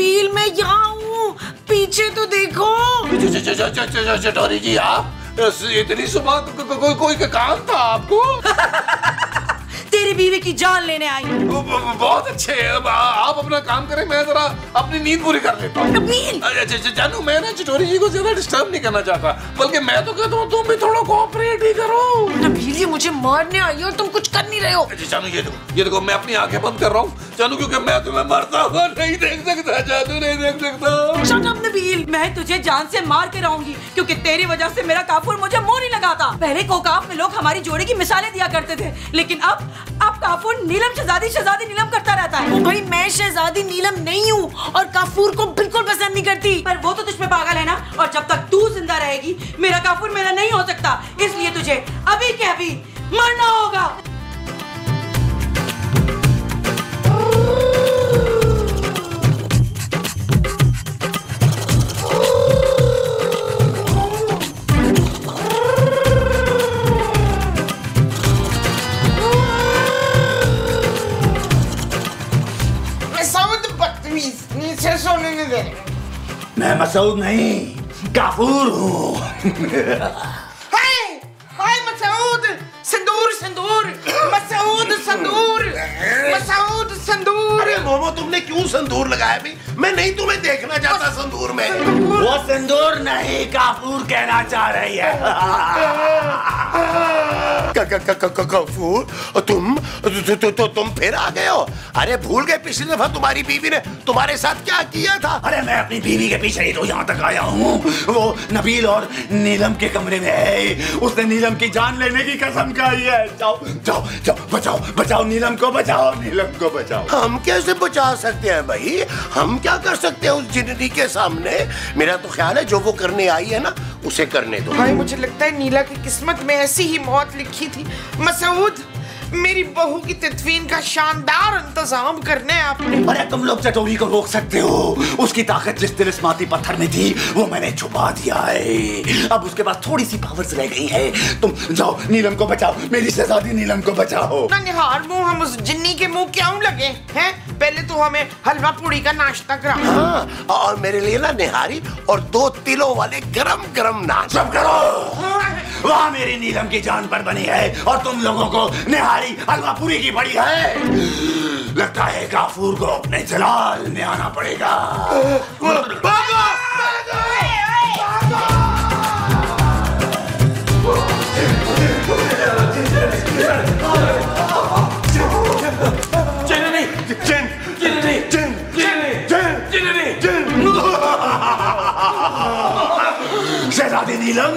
नबील मैं यहाँ हूँ, पीछे तो देखो। चटोरी जी आप इतनी सुबह कोई काम था आपको? तेरी बीवी की जान लेने आई हूँ। बहुत अच्छे, आप अपना काम करें, मैं जरा अपनी नींद पूरी कर लेता हूँ। नबील जानू मैं ना चटोरी जी को ज्यादा डिस्टर्ब नहीं करना चाहता, बल्कि मैं तो कहता हूँ तुम भी थोड़ा कोऑपरेट ही करो। नबील ये मुझे मारने आई है और तुम कुछ कर नहीं रहे हो। जानू ये देखो मैं अपनी आंखें बंद कर रहा हूँ जानू, क्योंकि मैं तुम्हें मरता हुआ नहीं देख सकता। जानू नहीं देख सकता। शट अप नबील, मैं तुझे जान से मार के रहूंगी, क्योंकि तेरी वजह से मेरा काफूर मुझे मुंह नहीं लगाता। पहले कोकाफ में लोग हमारी जोड़ी की मिसालें दिया करते थे, लेकिन अब काफूर नीलम शहजादी नीलम करता रहता है। भाई मैं शहजादी नीलम नहीं हूँ और काफूर को बिल्कुल पसंद नहीं करती। पर वो तो तुझ पे पागल है ना, और जब तक तू जिंदा रहेगी मेरा काफूर मेरा नहीं हो सकता, इसलिए तुझे अभी के अभी मरना होगा। नीचे सोने नहीं दे। मैं मसूद नहीं काफूर हूँ। हाय मसूद, संदूर संदूर, मसूद संदूर, मसूद संदूर। अरे मोमो तुमने क्यों संदूर लगाया भी? मैं नहीं तुम्हें देखना चाहता संदूर में। वो संदूर नहीं काफूर कहना चाह रही है। काफूर तुम फिर आ गए हो? अरे भूल गए पिछली दफा तुम्हारी बीवी ने तुम्हारे साथ क्या किया था? अरे मैं अपनी बीवी के पीछे ही तो यहाँ तक आया हूँ। वो नबील और नीलम के कमरे में है, उसने नीलम की जान लेने की कसम खाई है। जाओ जाओ जाओ, बचाओ बचाओ नीलम को, बचाओ नीलम को बचाओ। हम कैसे बचा सकते हैं भाई? हम क्या कर सकते हैं उस जिन्नी के सामने? मेरा तो ख्याल है जो वो करने आई है ना उसे करने दो। भाई मुझे लगता है नीला की किस्मत में ऐसी ही मौत लिखी थी। मसूद मेरी बहू की तदफीन का शानदार इंतजाम करने आपने। अरे तुम लोग चटोरी को रोक सकते हो, उसकी ताकत जिस तिलिस्माती पत्थर में थी वो मैंने छुपा दिया है। अब उसके पास थोड़ी सी पावर्स रह गई है। तुम जाओ नीलम को बचाओ, मेरी शहजादी नीलम को बचाओ। ना निहार मुंह हम उस जिन्नी के मुंह क्यों लगे हैं? पहले तो हमें हलवा पूड़ी का नाश्ता करा। हाँ, और मेरे लिए ना निहारी और 2 तिलों वाले गरम गरम नान। सब करो, वहाँ मेरी नीलम की जान पर बनी है और तुम लोगों को निहारी हलवा पूरी की पड़ी है। लगता है काफूर को अपने जलाल में आना पड़ेगा। शहजादी नीलम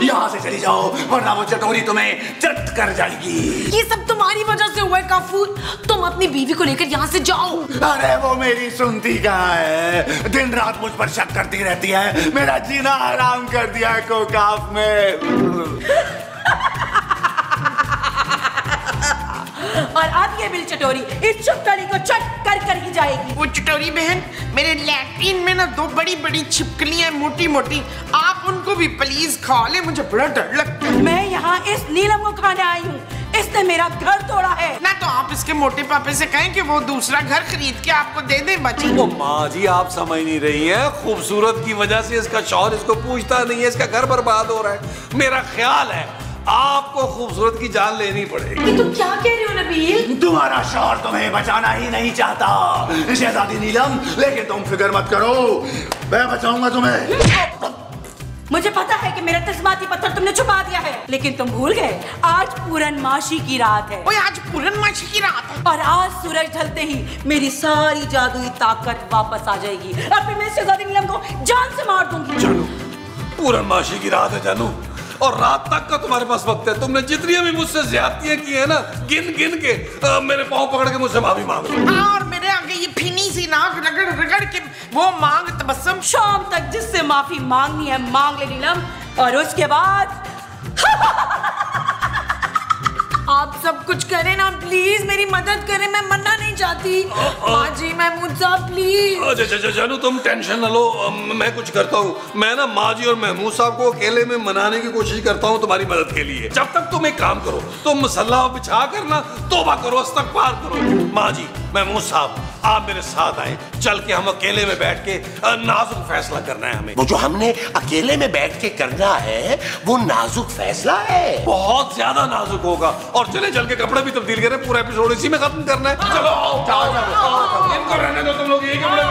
यहाँ से चली जाओ, वरना वो चटोरी तुम्हें चट कर जाएगी। ये सब तुम्हारी वजह से हुआ है काफूर, तुम अपनी बीवी को लेकर यहाँ से जाओ। अरे वो मेरी सुनती कहाँ है, दिन रात मुझ पर शक करती रहती है, मेरा जीना हराम कर दिया है कोकाफ में। और अब ये बिल चटोरी इस चुपकली को चट कर ही जाएगी। वो चटोरी बहन, मेरे लैट्रिन में ना 2 बड़ी बड़ी छिपकलियां मोटी मोटी, आप उनको भी प्लीज खा ले, मुझे बड़ा डर लगता है। मैं यहाँ इस नीलम को खाने आई हूँ, इसने मेरा घर तोड़ा है ना। तो आप इसके मोटे पापे से कहें कि वो दूसरा घर खरीद के आपको दे दे बची। वो माँ जी आप समझ नहीं रही हैं, खूबसूरत की वजह से इसका शौहर इसको पूछता नहीं है, इसका घर बर्बाद हो रहा है। मेरा ख्याल है आपको खूबसूरत की जान लेनी पड़ेगी। ये तुम क्या कह रहे हो नबील? तुम्हारा शौहर तुम्हें बचाना ही नहीं चाहता शहजादी नीलम, लेकिन तुम फिक्र मत करो, मैं बचाऊंगा तुम्हें। मुझे पता है कि मेरा तिलिस्माती पत्थर तुमने छुपा दिया है, लेकिन तुम भूल गए आज पूरनमाशी की रात है। ओए आज पूरनमाशी की रात है और आज सूरज ढलते ही मेरी सारी जादुई ताकत वापस आ जाएगी और फिर मैं शहजादी नीलम को जान से मार दूंगी। जानू पूरनमाशी की रात है जानू, और रात तक का तुम्हारे पास वक्त है। तुमने जितनी भी मुझसे ज्यादतियां की है ना, गिन गिन के मेरे पाँव पकड़ के मुझसे माफी मांग लो। और मेरे आगे ये फीनी सी नाक रगड़ रगड़ के वो मांग तबस्सुम। शाम तक जिससे माफी मांगनी है मांग ले नीलम, और उसके बाद आप सब कुछ करें ना, प्लीज मेरी मदद करें, मैं मरना नहीं चाहती। माँ जी महमूद साहब प्लीज। जानू तुम टेंशन न लो, मैं कुछ करता हूँ। मैं ना माँ जी और महमूद साहब को अकेले में मनाने की कोशिश करता हूँ तुम्हारी मदद के लिए। जब तक तुम एक काम करो, तुम मसल्ला बिछा कर ना तौबा करो, इस्तग़फ़ार करो। माँ जी महमूद साहब आप मेरे साथ आए, चल के हम अकेले में बैठ के नाजुक फैसला करना है हमें। वो जो हमने अकेले में बैठ के करना है वो नाजुक फैसला है, बहुत ज्यादा नाजुक होगा। और चले चल के कपड़े भी तब्दील करें, पूरा एपिसोड इसी में खत्म करना है। चलो आओ, इनको रहने दो तुम लोग यही कपड़े में।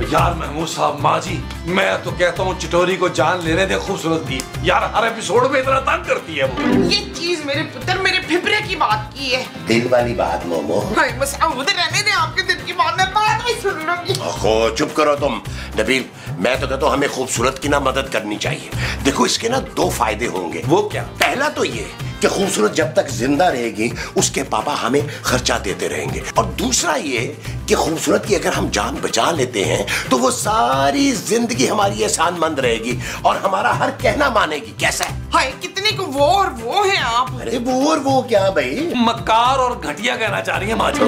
यार महमूद साहब, माँ जी, मैं तो कहता हूँ चिटोरी को जान लेने दे खूबसूरत की। यार हर एपिसोड में इतना तंग करती है वो। ये चीज मेरे पुत्र मेरे फिब्रे की बात की है। दिल वाली बात मोमो। बस उधर रहने दे, आपके दिल की बात मैं बाद में सुन लूंगी। चुप करो तुम। नबील, मैं तो कहता हूँ हमें खूबसूरत की ना मदद करनी चाहिए। देखो इसके ना दो फायदे होंगे। वो क्या? पहला तो ये कि खूबसूरत जब तक जिंदा रहेगी उसके पापा हमें खर्चा देते रहेंगे, और दूसरा ये कि खूबसूरत की अगर हम जान बचा लेते हैं तो वो सारी जिंदगी हमारी एहसानमंद रहेगी और हमारा हर कहना मानेगी। कैसा है? हाय कितने को वो और वो है आप। अरे वो और वो क्या भाई? मक्कार और घटिया कहना चाह रही है माँ जी।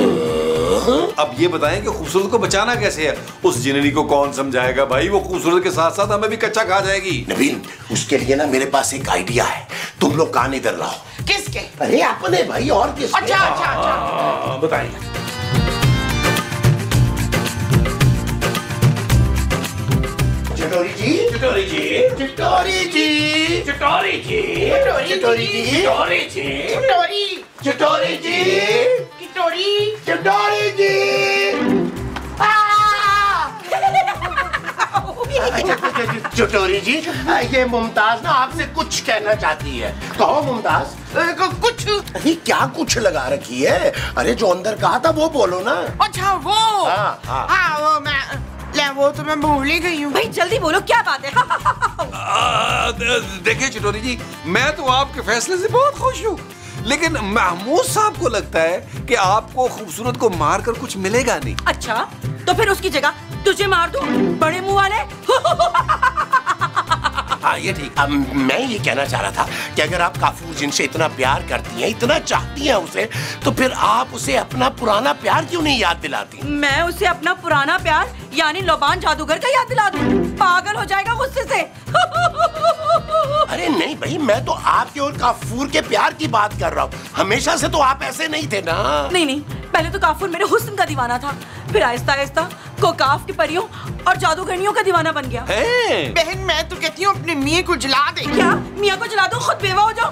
अब ये बताएं कि खूबसूरत को बचाना कैसे है? उस जिनेनी को कौन समझाएगा भाई? वो खूबसूरत के साथ साथ हमें भी कच्चा खा जाएगी। नबील, उसके लिए ना मेरे पास एक आइडिया है, तुम लोग कान इधर लाओ। किसके? अरे अपने भाई, और किसके? अच्छा। बताइए। चिटोरी जी, चिटोरी जी, चिटोरी जी, चिटोरी जी, चिटोरी जी, चिटोरी जी, चिटोरी चिटोरी जी, चिटोरी चिटोरी जी। चिटोरी जी, ये मुमताज ना आपसे कुछ कहना चाहती है। कहो मुमताज। कुछ? अरे क्या कुछ लगा रखी है? अरे जो अंदर कहा था वो बोलो ना। अच्छा वो। हाँ वो मैं वो तो मैं भूल ही गई हूँ। भाई जल्दी बोलो, क्या बात है? देखिए चिटोरी जी, मैं तो आपके फैसले से बहुत खुश हूँ, लेकिन महमूद साहब को लगता है कि आपको खूबसूरत को मारकर कुछ मिलेगा नहीं। अच्छा, तो फिर उसकी जगह तुझे मार दूं, बड़े मुंह वाले। हाँ ये ठीक। अब मैं ये कहना चाह रहा था कि अगर आप काफूर जिनसे इतना प्यार करती हैं, इतना चाहती हैं उसे, तो फिर आप उसे अपना पुराना प्यार क्यों नहीं याद दिलाती? मैं उसे अपना पुराना प्यार यानी लोबान जादूगर का याद दिला दूं? पागल हो जाएगा गुस्से से। अरे नहीं भाई, मैं तो आपके और काफूर के प्यार की बात कर रहा हूँ। हमेशा से तो आप ऐसे नहीं थे ना। नहीं, पहले तो काफूर मेरे हुस्न का दीवाना था, फिर आहिस्ता आहिस्ता कोकाफ की परियों और जादूगरनियों का दीवाना बन गया। बहन मैं तो कहती हूँ अपने मियाँ को जला दे। क्या? मियाँ को जला दो, खुद बेवा हो जाओ।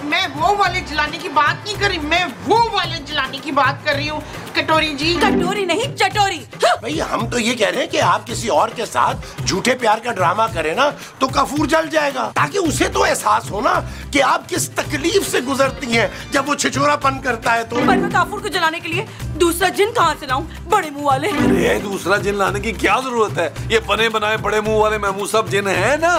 मैं वो वाले जलाने की बात नहीं कर रही, मैं वो वाले जलाने की बात कर रही हूँ। कटोरी जी। कटोरी नहीं, चटोरी। भाई हम तो ये कह रहे हैं कि आप किसी और के साथ झूठे प्यार का ड्रामा करें ना तो काफूर जल जाएगा, ताकि उसे तो एहसास हो ना कि आप किस तकलीफ से गुजरती हैं जब वो छिछोरापन करता है। तो पर मैं काफूर को जलाने के लिए दूसरा जिन कहाँ से लाऊं, बड़े मुंह वाले? अरे दूसरा जिन लाने की क्या जरूरत है? ये बने बनाए बड़े मुंह वाले महमूद साहब जिन है ना,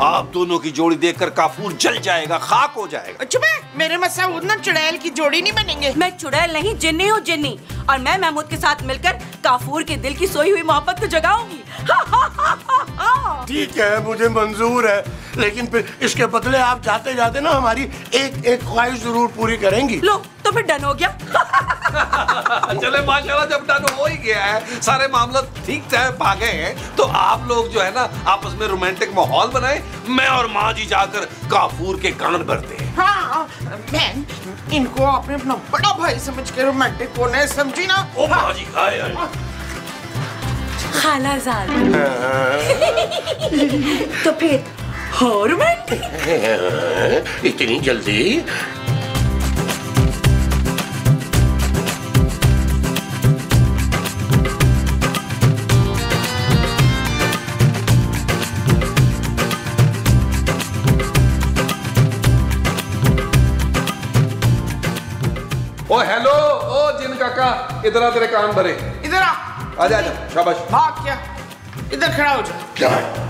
आप दोनों की जोड़ी देखकर काफूर जल जाएगा, खाक हो जाएगा। चुप है, मेरे मसूद ना चुड़ैल की जोड़ी नहीं बनेंगे। मैं चुड़ैल नहीं, जिन्नी हूँ जिन्नी, और मैं महमूद के साथ मिलकर काफूर के दिल की सोई हुई मोहब्बत को जगाऊंगी। ठीक है, मुझे मंजूर है, लेकिन फिर इसके बदले आप जाते जाते ना हमारी एक एक ख्वाहिश जरूर पूरी करेंगी। लो तो फिर डन हो गया। चले माशाल्लाह, जब डन हो ही गया है, सारे मामला ठीक ठाक पा गए हैं, तो आप लोग जो है ना आपस में रोमांटिक माहौल बनाए, मैं और माँ जी जाकर काफूर के कान भरते हैं। हाँ बहन, इनको आपने अपना बड़ा भाई समझ के रोमांटिक होना है, समझी ना? ओ माँ जी खाए खालाजाद। तो फिर और इतनी जल्दी? ओ हेलो, ओ जिन काका, इधर आ, तेरे कान भरे। इधर आ। आजा आजा, शाबाश। भाग क्या? इधर खड़ा हो जा। क्या है?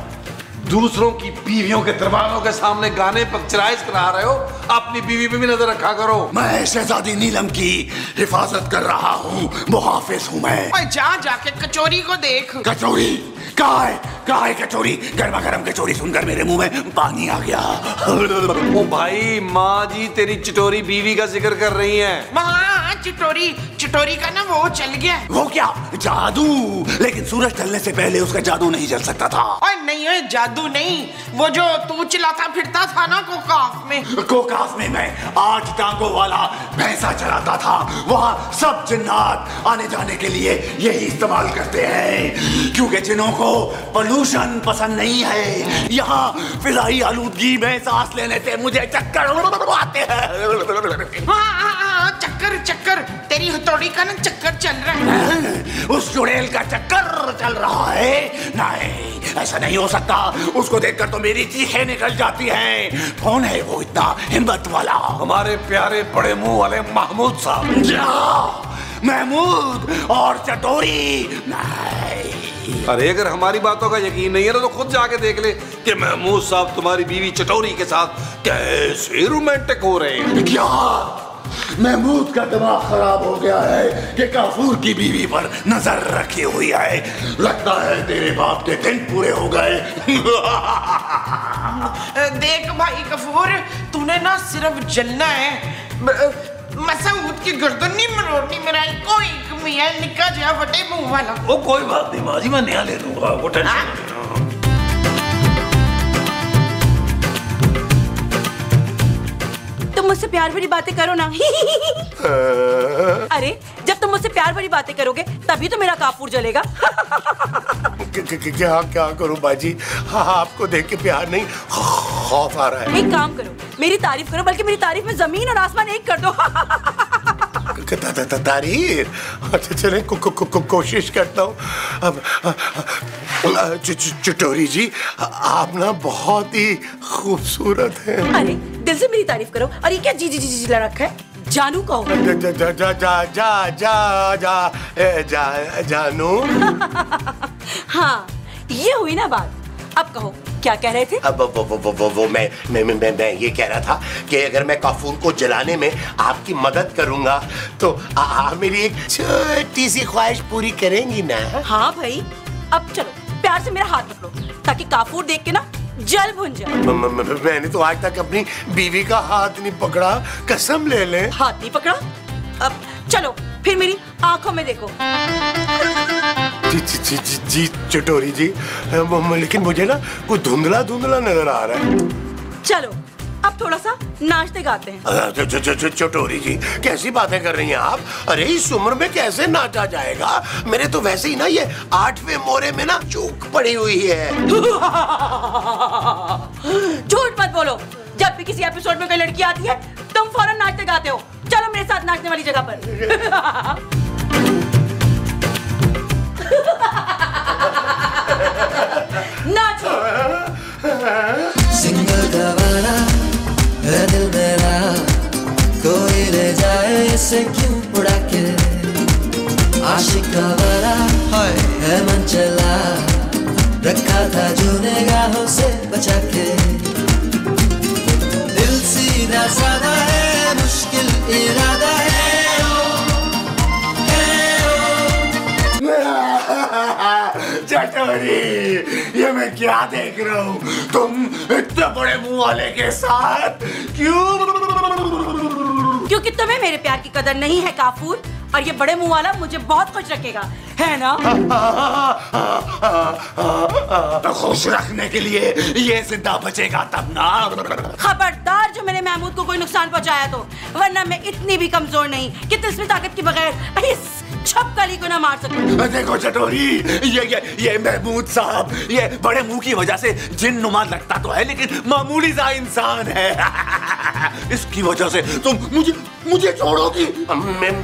दूसरों की बीवियों के दरबारों के सामने गाने पक्चराइज करा रहे हो, अपनी बीवी पे भी नजर रखा करो। मैं शहजादी नीलम की हिफाजत कर रहा हूँ, मुहाफिज हूँ मैं। ओए जा जाके कचौरी को देख। कचौरी कहाँ है कचौरी? गर्मा गर्म कचौरी सुनकर मेरे मुंह में पानी आ गया। ओ भाई, माँ जी तेरी चिटोरी बीवी का जिक्र कर रही हैं। वहाँ चिटोरी चिटोरी का ना वो चल गया। वो क्या जादू? लेकिन सूरज ढलने से पहले उसका जादू नहीं जल सकता था। ओए नहीं ओए, जादू नहीं, वो जो तू चिल्लाता फिरता था ना कोकाफ में। कोकाफ में मैं 8 टांगों वाला भैंसा चलाता था। वहाँ सब जिन्नात आने जाने के लिए यही इस्तेमाल करते हैं, क्योंकि जिन्हों को पोल्यूशन पसंद नहीं है। यहाँ फिजाई आलूदगी में सांस लेने से मुझे चक्कर आते हैं। हाँ, चक्कर चक्कर, तेरी हथौड़ी का ना चक्कर चल रहा है। उस चुड़ैल का चक्कर चल रहा है? नहीं, ऐसा नहीं हो सकता। उसको देखकर तो मेरी चीखें निकल जाती हैं। कौन है वो इतना हिम्मत वाला? हमारे प्यारे बड़े मुंह वाले महमूद साहब। महमूद और चटोरी नहीं। अरे अगर हमारी बातों का यकीन नहीं है तो खुद जाके देख ले कि महमूद साहब तुम्हारी बीवी चटोरी के साथ कैसे रोमांटिक हो रहे हैं। क्या महमूद का दिमाग खराब हो गया है कि काफूर की बीवी पर नजर रखी हुई है? लगता है तेरे बाप के दिन पूरे हो गए। देख भाई गफूर, तूने ना सिर्फ जलना है, मसूद की गर्दन नहीं मरोड़नी। मेरा कोई कमी है, निका जा बटे मुंह वाला। वो कोई बात नहीं माजी, मैं नया ले लूंगा, वो टेंशन। तुम मुझसे प्यार भरी बातें करो ना। अरे जब तुम मुझसे प्यार भरी बातें करोगे तभी तो मेरा काफूर जलेगा। क्या क्या करूं बाजी? हाँ, आपको देख के प्यार नहीं खौफ आ रहा है। एक काम करो, मेरी तारीफ करो, बल्कि मेरी तारीफ में जमीन और आसमान एक कर दो। तारीफ? अच्छा चले, कोशिश करता हूँ। अब चटोरी जी, आप ना बहुत ही खूबसूरत हैं। अरे दिल से मेरी तारीफ करो। और ये क्या जी जी जी जी रखा है? जानू कहो। जा जा जा जा जा जा जा जा जानू। हाँ, ये हुई ना बात। अब कहो, क्या कह रहे थे? अब वो मैं ये कह रहा था कि अगर मैं काफूर को जलाने में आपकी मदद करूंगा तो आप मेरी एक छोटी सी ख्वाहिश पूरी करेंगी ना? हाँ भाई, अब चलो प्यार से मेरा हाथ पकड़ो ताकि काफूर देख के ना जल भुन जाए। मैंने तो आज तक अपनी बीवी का हाथ नहीं पकड़ा, कसम ले ले। हाथ नहीं पकड़ा? अब चलो फिर मेरी आंखों में देखो। जी जी जी जी जी चटोरी जी, लेकिन मुझे ना कोई धुंधला धुंधला नजर आ रहा है। चलो अब थोड़ा सा नाचते गाते हैं। चटोरी जी, कैसी बातें कर रही हैं आप? अरे इस उम्र में कैसे नाचा जाएगा? मेरे तो वैसे ही ना ये 8वें मोरे में ना चूक पड़ी हुई है। झूठ मत बोलो, जब भी किसी एपिसोड में कोई लड़की आती है तुम फौरन नाचते गाते हो। चलो मेरे साथ नाचने वाली जगह पर। नाचो। सिंगल गवारा है दिल मेरा, कोई ले जाए इसे क्यों उड़ा के। आशिक गवारा है मन चला, रखा था जो निगाहों से बचा के। दिल सीधा साधा है, मुश्किल इरादा है। चटोरी, ये मैं क्या देख रहा हूँ? तुम इतने बड़े मुंह वाले के साथ क्यों? क्योंकि तुम्हें मेरे प्यार की कदर नहीं है काफूर, और ये बड़े मुंह वाला मुझे बहुत खुश रखेगा, है ना? खुश रखने के लिए ये जिंदा बचेगा तब ना। खबरदार जो मैंने महमूद को कोई नुकसान पहुंचाया तो, वरना मैं इतनी भी कमजोर नहीं कि तिस्मी ताकत के बगैर इस छपकली को ना मार सकूं। देखो चटोरी, ये महमूद साहब ये बड़े मुंह की वजह से जिन नुमा लगता तो है, लेकिन मामूली सा इंसान है। इसकी वजह से तुम मुझे छोड़ोगी?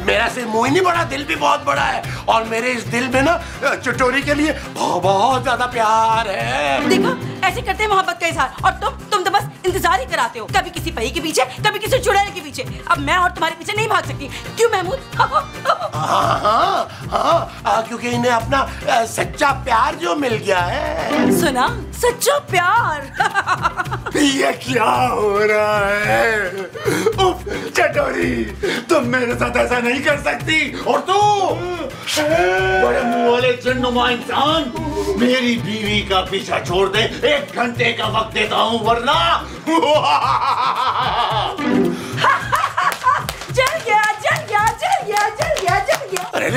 मेरा सिर्फ मुंह ही नहीं बड़ा, दिल भी बहुत बड़ा है, और मेरे इस दिल में ना चटोरी के लिए बहुत ज्यादा प्यार है। देखो ऐसे करते हैं मोहब्बत का इजहार, और तुम तो बस इंतजार ही कराते हो, कभी किसी पही के पीछे, कभी किसी चुड़ैल के पीछे। अब मैं और तुम्हारे पीछे नहीं भाग सकती, क्यों महमूद? हाँ, क्योंकि इन्हें अपना सच्चा प्यार जो मिल गया है। सुना, सच्चा प्यार। ये क्या हो रहा है? उफ, चटोरी, तुम मेरे साथ ऐसा नहीं कर सकती। और तू बड़े मुंह वाले चिन्नुमा इंसान, मेरी बीवी का पीछा छोड़ दे, 1 घंटे का वक्त देता हूँ, वरना जल गया, जल गया, जल गया।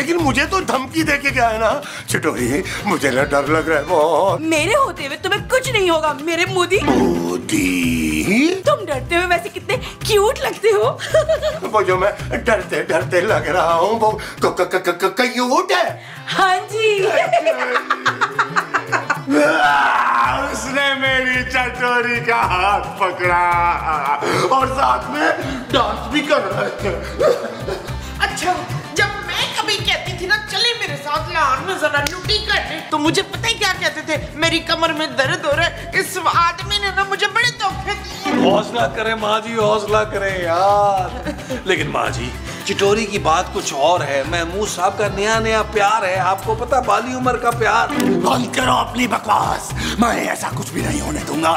लेकिन मुझे तो धमकी दे के गया है ना चिटोरी, मुझे ना डर लग रहा है बहुत। मेरे होते हुए तुम्हें कुछ नहीं होगा मेरे मोदी। मोदी? तुम डरते हुए वैसे कितने क्यूट लगते हो। वो जो मैं डरते डरते लग रहा हूँ वो क्यूट है। हाँ जी। उसने मेरी चटोरी का हाथ पकड़ा और साथ में डांस भी कर रहे थे। अच्छा, जब मैं कभी कहती थी ना चले मेरे साथ लाहौर में जरा लुटी करने, तो मुझे पता ही क्या कहते थे, मेरी कमर में दर्द हो रहा है। इस आदमी ने ना मुझे बड़े तोहफे दिए। हौसला करें माँ जी, हौसला करें यार। लेकिन माँ जी, चिटोरी की बात कुछ और है। महमूद साहब का नया नया प्यार है, आपको पता, बाली उम्र का प्यार। बंद करो अपनी बकवास, मैं ऐसा कुछ भी नहीं होने दूंगा।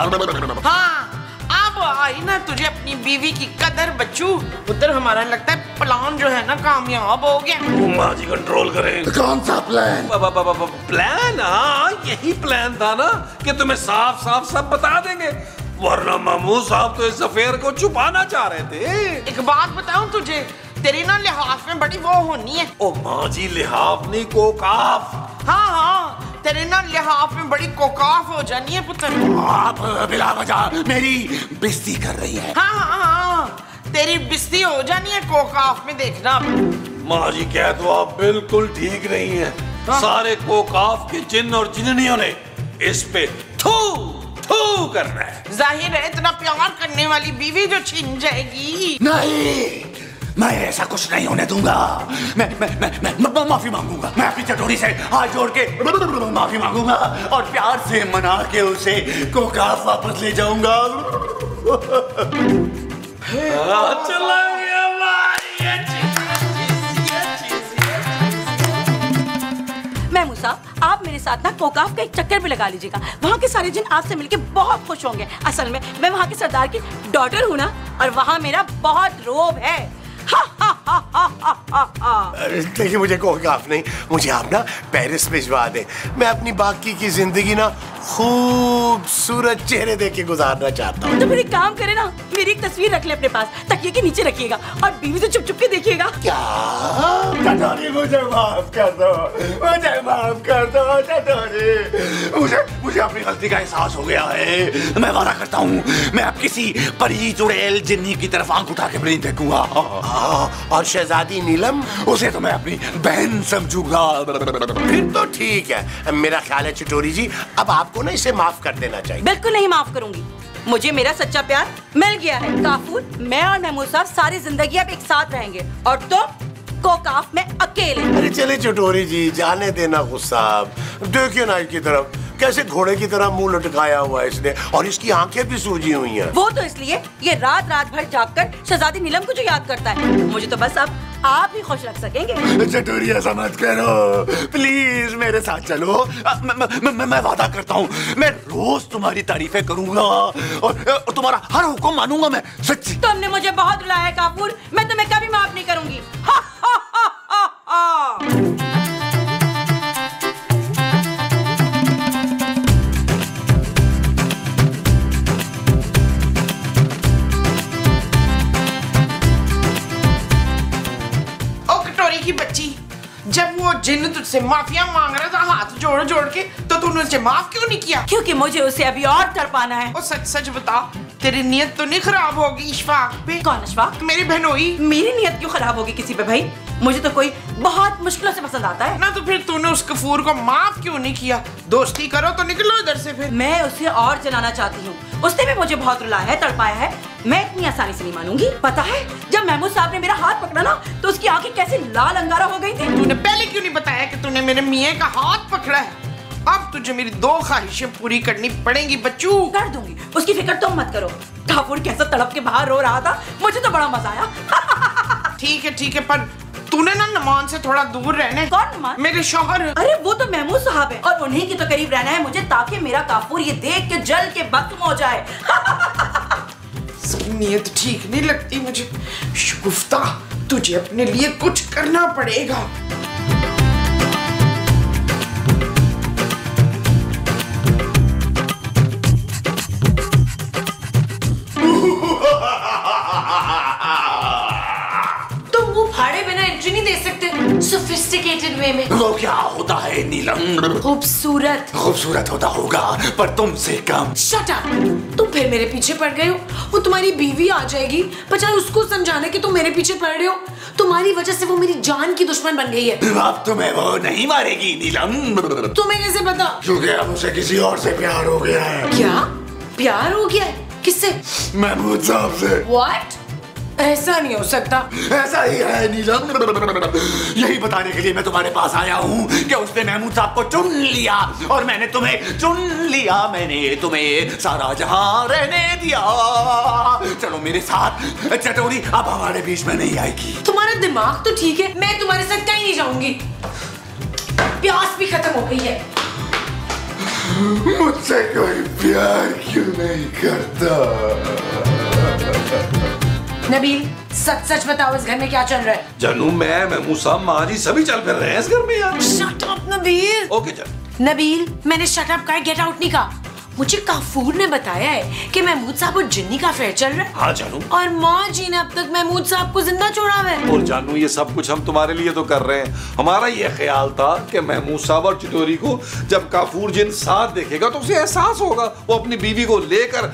हाँ, अब आई ना तुझे अपनी बीवी की कदर बच्चू। उधर हमारा लगता है प्लान जो है ना कामयाब हो गया। माँ जी कंट्रोल करें। कौन सा प्लान? प्लान? हाँ, यही प्लान था ना कि तुम्हें साफ साफ सब बता देंगे, वरना महमूद साहब तो इस अफेयर को छुपाना चाह रहे थे। एक बात बताऊं तुझे, तेरी ना लिहाफ में बड़ी वो होनी है। ओ माँ जी, लिहाफ नहीं कोकाफ। हाँ हाँ, तेरे ना लिहाफ में बड़ी कोकाफ हो जानी है पुत्र। आप बिला वजह मेरी बेइज्जती कर रही है। हाँ हाँ हाँ, तेरी बिस्ती हो जानी है कोकाफ में, देखना। माँ जी कह तो आप बिल्कुल ठीक नहीं है। सारे कोकाफ के जिन और जिन्नियों ने इस पे थू थू करना है। जाहिर है इतना प्यार करने वाली बीवी जो छिन जाएगी। नहीं, मैं ऐसा कुछ नहीं होने दूंगा। मैं माफी मांगूंगा। मैं अपनी चटोरी से हाथ जोड़ के माफी मांगूंगा और प्यार से मना के उसे कोकाफ वापस ले जाऊंगा। चला गया महमूद साहब, आप मेरे साथ ना कोकाफ का एक चक्कर भी लगा लीजिएगा। वहाँ के सारे जिन आपसे मिलके बहुत खुश होंगे। असल में मैं वहाँ के सरदार की डॉटर हूँ ना, और वहाँ मेरा बहुत रोब है। देखिए, मुझे कोकाफ नहीं, मुझे आप ना पेरिस भिजवा दें। मैं अपनी बाकी की जिंदगी ना खूबसूरत चेहरे देख के गुजारना चाहता हूँ। तो फिर एक काम करे ना, मेरी एक तस्वीर रख ले अपने पास, तकिए के नीचे रखिएगा और बीवी से चुप चुप के देखिएगा। क्या? चटोरी, मुझे माफ कर दो, मुझे माफ कर दो चटोरी। मुझे अपनी गलती का एहसास हो गया है। मैं वादा करता हूँ, मैं अब किसी परी चुड़ैल जिन्नी की तरफ आंख उठा के नहीं देखूंगा। और शहजादी नीलम? उसे तो मैं अपनी बहन समझूंगा। फिर तो ठीक है। मेरा ख्याल है चिटोरी जी, अब आपको ना इसे माफ कर देना चाहिए। बिल्कुल नहीं माफ करूंगी। मुझे मेरा सच्चा प्यार मिल गया है। काफूर, मैं और महमूद साहब सारी जिंदगी अब एक साथ रहेंगे, और तुम कोकाफ में अकेले। अरे चले चिटोरी जी, जाने देना गुस्सा। देखिए ना इसकी तरफ, कैसे घोड़े की तरह मुंह लटकाया हुआ है इसने, और इसकी आंखें भी सूजी हुई हैं। वो तो इसलिए ये रात रात भर जागकर शहजादी नीलम को जो याद करता है। मुझे तो बस अब आप ही खुश रख सकेंगे। चटोरी, ऐसा मत करो प्लीज, मेरे साथ चलो। मैं वादा करता हूँ, मैं रोज तुम्हारी तारीफें करूंगा और तुम्हारा हर हुक्म मानूंगा। मैं सच्ची। तुमने मुझे बहुत रुलाया है काफूर, मैं तुम्हें कभी माफ नहीं करूंगी। हा, हा, हा, हा, हा। की बच्ची, जब वो जिन्न तुझसे माफिया मांग रहा था हाथ जोड़ जोड़ के, तो तूने उसे माफ क्यों नहीं किया? क्योंकि मुझे उसे अभी और तड़पाना है। और सच सच बता, तेरी नियत तो नहीं खराब होगी इशफाक पे? कौन इशफाक? मेरी बहनोई। मेरी नियत क्यों खराब होगी किसी पे भाई? मुझे तो कोई बहुत मुश्किलों से पसंद आता है ना। तो फिर तूने उस कफूर को माफ क्यों नहीं किया? दोस्ती करो तो निकलो इधर से फिर। मैं उसे और जलाना चाहती हूँ। उसने भी मुझे बहुत रुलाया है, तड़पाया है। मैं इतनी आसानी से नहीं मानूंगी। पता है, जब महमूद साहब ने मेरा हाथ पकड़ा ना, तो उसकी आंखें कैसे लाल अंगारा हो गई थी। तूने पहले क्यों नहीं बताया कि तूने मेरे मियाँ का हाथ पकड़ा है? अब तुझे मेरी 2 ख्वाहिशें पूरी करनी पड़ेंगी बच्चू। कर दूंगी, उसकी फिक्र तुम मत करो। ठाकुर कैसा तड़प के बाहर रो रहा था, मुझे तो बड़ा मजा आया। ठीक है, पर तूने ना नमान से थोड़ा दूर रहना है। कौन नमान? मेरे शौहर। अरे वो तो महमूद साहब है, और उन्हीं के तो करीब रहना है मुझे, ताकि मेरा काफूर ये देख के जल के भस्म हो जाए। नीयत ठीक नहीं लगती मुझे। शगुफ्ता, तुझे अपने लिए कुछ करना पड़ेगा। तुम वो फाड़े में ना एंट्री नहीं दे सकते सोफिस्टिकेटेड वे में? वो क्या होता है नीलम? खूबसूरत। खूबसूरत होता होगा पर तुमसे कम। Shut up. तुम फिर मेरे पीछे पड़ गए हो। वो तुम्हारी बीवी आ जाएगी, बजाय उसको समझाने कि तुम मेरे पीछे पड़ रहे हो, तुम्हारी वजह से वो मेरी जान की दुश्मन बन गई है। अब तुम्हें वो नहीं मारेगी नीलम। तुम्हें कैसे पता? क्योंकि अब उसे किसी और से प्यार हो गया है। क्या प्यार हो गया है? किससे? महमूद साहब से। What? ऐसा नहीं हो सकता। ऐसा ही है नीलम। यही बताने के लिए मैं तुम्हारे पास आया हूँ कि उसने महमूद साहब को चुन लिया और मैंने तुम्हें चुन लिया। मैंने तुम्हें सारा जहां रहने दिया। चलो मेरे साथ। चटोरी अब हमारे बीच में नहीं आएगी। तुम्हारा दिमाग तो ठीक है, मैं तुम्हारे साथ कहीं नहीं जाऊंगी। प्यास भी खत्म हो गई है। मुझसे कोई प्यार क्यों नहीं करता? नबील सच सच बताओ, इस घर में क्या चल रहा है? जानू, मैं महमूद साहब, माँ जी सभी चल फिर रहे हैं इस घर में यार। Shut up Nabeel. ओके चल। नबील, मैंने शट अप कहा, गेट आउट नहीं कहा। मुझे काफूर ने बताया है कि महमूद साहब और जिन्नी का अफेयर चल रहा है। हाँ जानू। और माँ जी ने अब तक महमूद साहब को जिंदा छोड़ा है। और जानू, ये सब कुछ हम तुम्हारे लिए तो कर रहे हैं। हमारा ये ख्याल था कि महमूद साहब और चिटोरी को जब काफूर जिन साथ देखेगा तो उसे एहसास होगा, वो अपनी बीवी को लेकर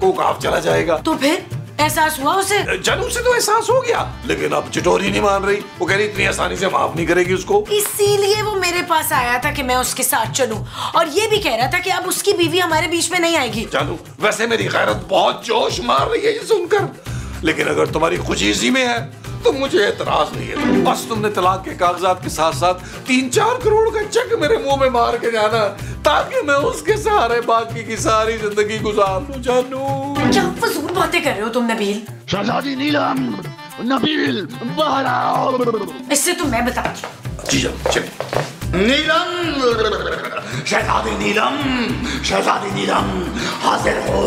कोकाफ चला जाएगा। तो फिर एहसास हुआ उसे? जानू से तो एहसास हो गया, लेकिन अब चिटोरी नहीं मान रही। वो कह रही इतनी आसानी से माफ नहीं करेगी उसको। इसीलिए वो मेरे पास आया था कि मैं उसके साथ चलूं, और ये भी कह रहा था कि अब उसकी बीवी हमारे बीच में नहीं आएगी। जानू, वैसे मेरी गैरत बहुत जोश मार रही है ये सुनकर, लेकिन अगर तुम्हारी खुशी इसी में है तो मुझे एतराज नहीं है। बस तुमने तलाक के कागजात के साथ साथ 3-4 करोड़ का चेक मेरे मुंह में मार के जाना, ताकि मैं उसके सहारे बाकी की सारी जिंदगी गुजार लूं। जानू, क्या फजूल बातें कर रहे हो तुम नबील? शहजादी नीलम, नबील बाहर आओ। इससे तो मैं बताती हूँ। जी जानू, चलिए। नीलम, शहजादी नीलम, शहजादी नीलम, हाजिर हो,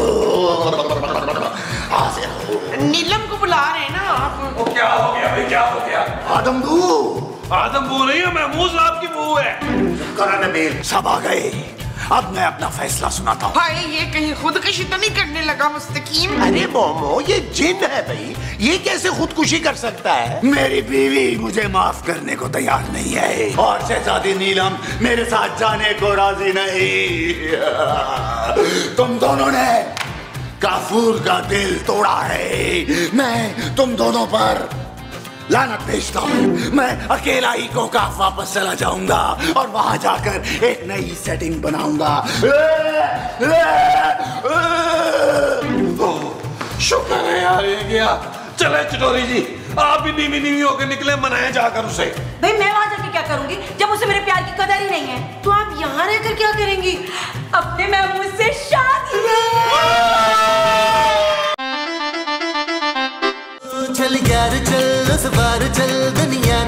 हाजिर हो। नीलम को बुला रहे हैं ना आप? वो क्या हो गया भाई, क्या हो गया? आदमबू। आदमबू नहीं है, महमूद साहब की बहू है। करा नबील, सब आ गए। अब मैं अपना फैसला सुनाता हूँ। भाई ये कहीं खुदकुशी तो नहीं करने लगा मुस्तकीम? अरे मोमो, ये जिन है भाई, ये कैसे खुदकुशी कर सकता है? मेरी बीवी मुझे माफ करने को तैयार नहीं है और शहजादी नीलम मेरे साथ जाने को राजी नहीं। तुम दोनों ने काफूर का दिल तोड़ा है। मैं तुम दोनों पर लानत भेजता हूँ। मैं अकेला ही कोकाफ वापस चला जाऊंगा और वहां जाकर एक नई सेटिंग बनाऊंगा। शुक्र है यार ये गया। चले चिटोरी जी, आप भी नीवी होकर निकले, मनाए जाकर उसे। भाई मैं वहां जाके क्या करूंगी जब उसे मेरे प्यार की कदर ही नहीं है? तो आप यहाँ रहकर क्या करेंगी? अपने महमूद से शादी। चल यार चल, उस बार चल, दुनिया